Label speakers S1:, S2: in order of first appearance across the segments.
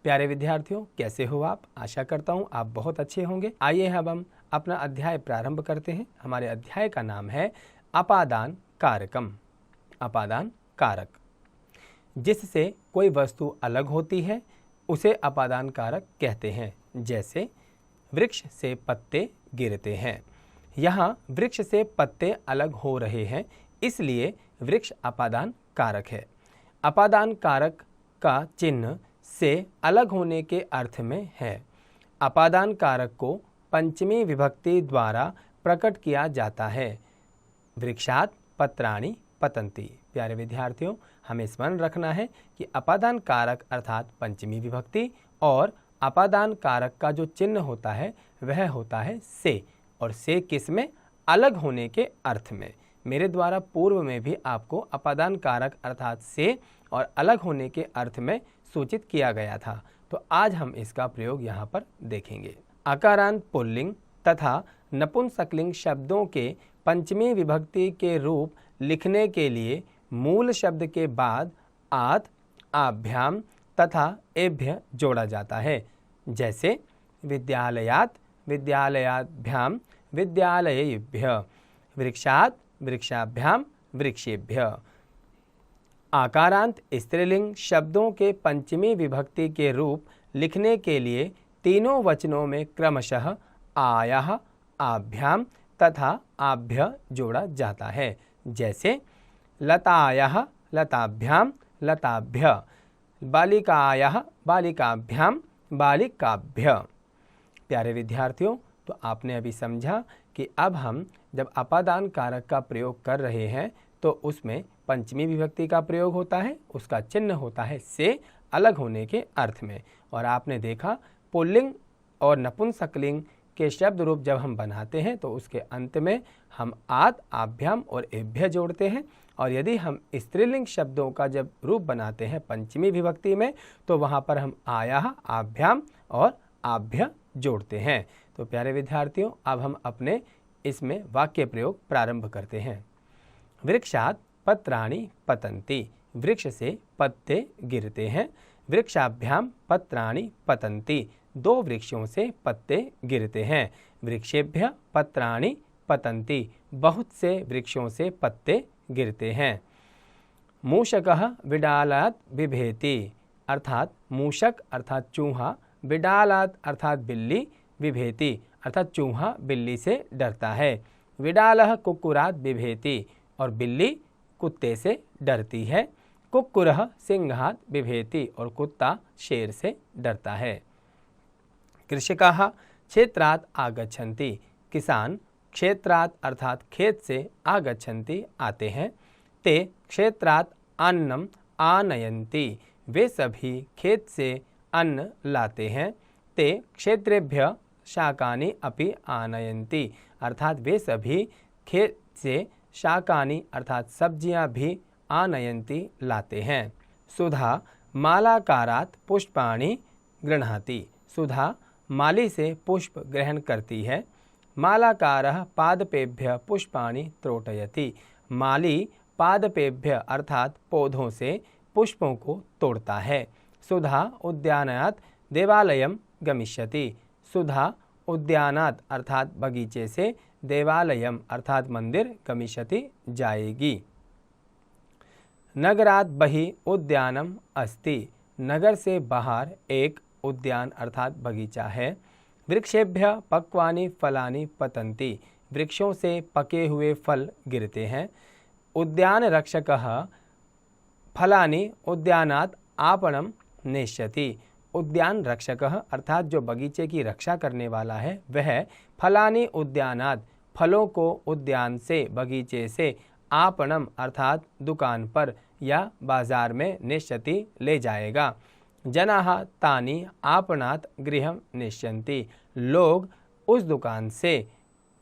S1: प्यारे विद्यार्थियों, कैसे हो आप? आशा करता हूँ आप बहुत अच्छे होंगे। आइए अब हम अपना अध्याय प्रारंभ करते हैं। हमारे अध्याय का नाम है अपादान कारकम। अपादान कारक, जिससे कोई वस्तु अलग होती है उसे अपादान कारक कहते हैं। जैसे वृक्ष से पत्ते गिरते हैं। यहाँ वृक्ष से पत्ते अलग हो रहे हैं, इसलिए वृक्ष अपादान कारक है। अपादान कारक का चिन्ह से अलग होने के अर्थ में है। अपादान कारक को पंचमी विभक्ति द्वारा प्रकट किया जाता है। वृक्षात् पत्राणि पतन्ति। प्यारे विद्यार्थियों, हमें स्मरण रखना है कि अपादान कारक अर्थात पंचमी विभक्ति और अपादान कारक का जो चिन्ह होता है वह होता है से, और से किस में? अलग होने के अर्थ में। मेरे द्वारा पूर्व में भी आपको अपादान कारक अर्थात से और अलग होने के अर्थ में सूचित किया गया था, तो आज हम इसका प्रयोग यहाँ पर देखेंगे। आकारांत पुल्लिंग तथा नपुंसकलिंग शब्दों के पंचमी विभक्ति के रूप लिखने के लिए मूल शब्द के बाद आत, आभ्याम तथा एभ्य जोड़ा जाता है। जैसे विद्यालयात्, विद्यालयाभ्याम, विद्यालयेभ्य, वृक्षात्, वृक्षाभ्याम, वृक्षेभ्य। आकारांत स्त्रीलिंग शब्दों के पंचमी विभक्ति के रूप लिखने के लिए तीनों वचनों में क्रमशः आयः, आभ्याम तथा आभ्य जोड़ा जाता है। जैसे लतायः, लताभ्याम, लताभ्य, बालिकायः, बालिकाभ्याम, बालिकाभ्य। प्यारे विद्यार्थियों, तो आपने अभी समझा कि अब हम जब अपादान कारक का प्रयोग कर रहे हैं तो उसमें पंचमी विभक्ति का प्रयोग होता है, उसका चिन्ह होता है से, अलग होने के अर्थ में। और आपने देखा पुल्लिंग और नपुंसकलिंग के शब्द रूप जब हम बनाते हैं तो उसके अंत में हम आत, आभ्याम और एभ्य जोड़ते हैं। और यदि हम स्त्रीलिंग शब्दों का जब रूप बनाते हैं पंचमी विभक्ति में तो वहाँ पर हम आयः, आभ्याम और आभ्य जोड़ते हैं। तो प्यारे विद्यार्थियों, अब हम अपने इसमें वाक्य प्रयोग प्रारंभ करते हैं। वृक्षात् पत्राणि पतन्ति। वृक्ष से पत्ते गिरते हैं। वृक्षाभ्याम पत्राणि पतन्ति। दो वृक्षों से पत्ते गिरते हैं। वृक्षेभ्य पत्राणि पतन्ति। बहुत से वृक्षों से पत्ते गिरते हैं। मूषकः बिडालात् बिभेति। अर्थात मूषक अर्थात चूहा, बिडालात् अर्थात बिल्ली, बिभेति अर्थात चूहा बिल्ली से डरता है। बिडालः कुक्कुरात् बिभेति, और बिल्ली कुत्ते से डरती है। कुक्कुरः सिंहात् बिभेति, और कुत्ता शेर से डरता है। कृषकाः क्षेत्रात् आगच्छन्ति। किसान क्षेत्रात् अर्थात खेत से आगच्छन्ति आते हैं। ते क्षेत्रात् अन्नम आनयन्ति। वे सभी खेत से अन्न लाते हैं। ते क्षेत्रेभ्य शाकानि अपि आनयन्ति। अर्थात वे सभी खेत से शाकानि अर्थात सब्जियां भी आनयन्ति लाते हैं। सुधा मालाकारात् पुष्पाणि गृह्णाति। सुधा माली से पुष्प ग्रहण करती है। मालाकारः पादपेभ्य पुष्पाणि त्रोटयति। माली पादपेभ्य अर्थात पौधों से पुष्पों को तोड़ता है। सुधा उद्यानात् देवालयं गमिष्यति। सुधा उद्यानात् अर्थात बगीचे से देवालयम अर्थात मंदिर गमिष्यति जाएगी। नगरात् बहि उद्यानम अस्ति। नगर से बाहर एक उद्यान अर्थात बगीचा है। वृक्षेभ्य पक्वानि फलानि पतन्ति। वृक्षों से पके हुए फल गिरते हैं। उद्यान रक्षकः फलानि उद्यानात् आपणं नेष्यति। उद्यान रक्षकः अर्थात जो बगीचे की रक्षा करने वाला है वह फलानि उद्यानात् फलों को उद्यान से, बगीचे से, आपणम अर्थात दुकान पर या बाजार में नेष्यति ले जाएगा। जनाः तानि आपणात् गृहं नेष्यन्ति। लोग उस दुकान से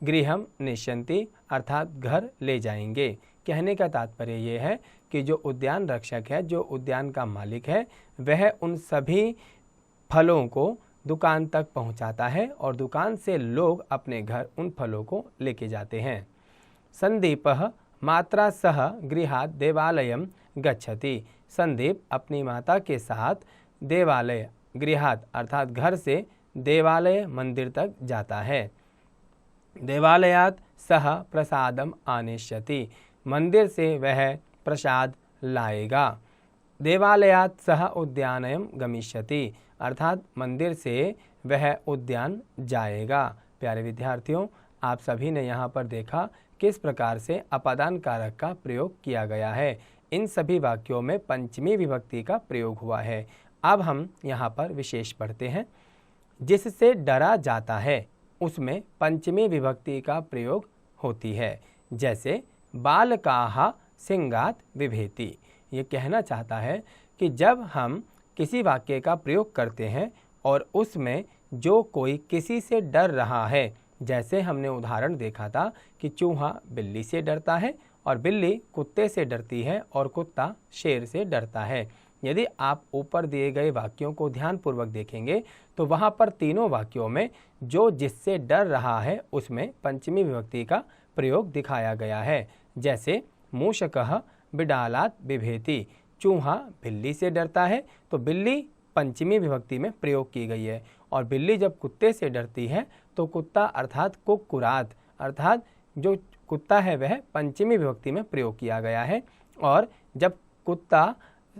S1: गृहं नेष्यन्ति अर्थात घर ले जाएंगे। कहने का तात्पर्य ये है कि जो उद्यान रक्षक है, जो उद्यान का मालिक है, वह उन सभी फलों को दुकान तक पहुंचाता है और दुकान से लोग अपने घर उन फलों को लेके जाते हैं। संदीपः मात्रा सह गृहात् देवालयं गच्छति। संदीप अपनी माता के साथ देवालय गृहात अर्थात घर से देवालय मंदिर तक जाता है। देवालयात सह प्रसादम आनेष्यति, मंदिर से वह प्रसाद लाएगा। देवालयात सह उद्यानयम गमिष्यति, अर्थात मंदिर से वह उद्यान जाएगा। प्यारे विद्यार्थियों, आप सभी ने यहाँ पर देखा किस प्रकार से अपादान कारक का प्रयोग किया गया है। इन सभी वाक्यों में पंचमी विभक्ति का प्रयोग हुआ है। अब हम यहाँ पर विशेष पढ़ते हैं। जिससे डरा जाता है उसमें पंचमी विभक्ति का प्रयोग होती है। जैसे बालकाः सिंगात बिभेति, ये कहना चाहता है कि जब हम किसी वाक्य का प्रयोग करते हैं और उसमें जो कोई किसी से डर रहा है, जैसे हमने उदाहरण देखा था कि चूहा बिल्ली से डरता है और बिल्ली कुत्ते से डरती है और कुत्ता शेर से डरता है। यदि आप ऊपर दिए गए वाक्यों को ध्यानपूर्वक देखेंगे तो वहाँ पर तीनों वाक्यों में जो जिससे डर रहा है उसमें पंचमी विभक्ति का प्रयोग दिखाया गया है। जैसे मूषकः बिडालात बिभेति, चूहा बिल्ली से डरता है तो बिल्ली पंचमी विभक्ति में प्रयोग की गई है। और बिल्ली जब कुत्ते से डरती है तो कुत्ता अर्थात कुक्कुरात अर्थात जो कुत्ता है वह पंचमी विभक्ति में प्रयोग किया गया है। और जब कुत्ता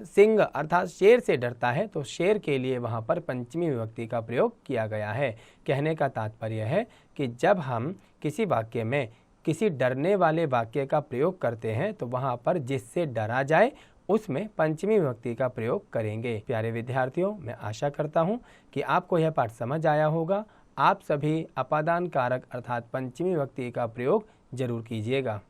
S1: सिंह अर्थात शेर से डरता है तो शेर के लिए वहाँ पर पंचमी विभक्ति का प्रयोग किया गया है। कहने का तात्पर्य है कि जब हम किसी वाक्य में किसी डरने वाले वाक्य का प्रयोग करते हैं तो वहाँ पर जिससे डरा जाए उसमें पंचमी विभक्ति का प्रयोग करेंगे। प्यारे विद्यार्थियों, मैं आशा करता हूँ कि आपको यह पाठ समझ आया होगा। आप सभी अपादान कारक अर्थात पंचमी विभक्ति का प्रयोग जरूर कीजिएगा।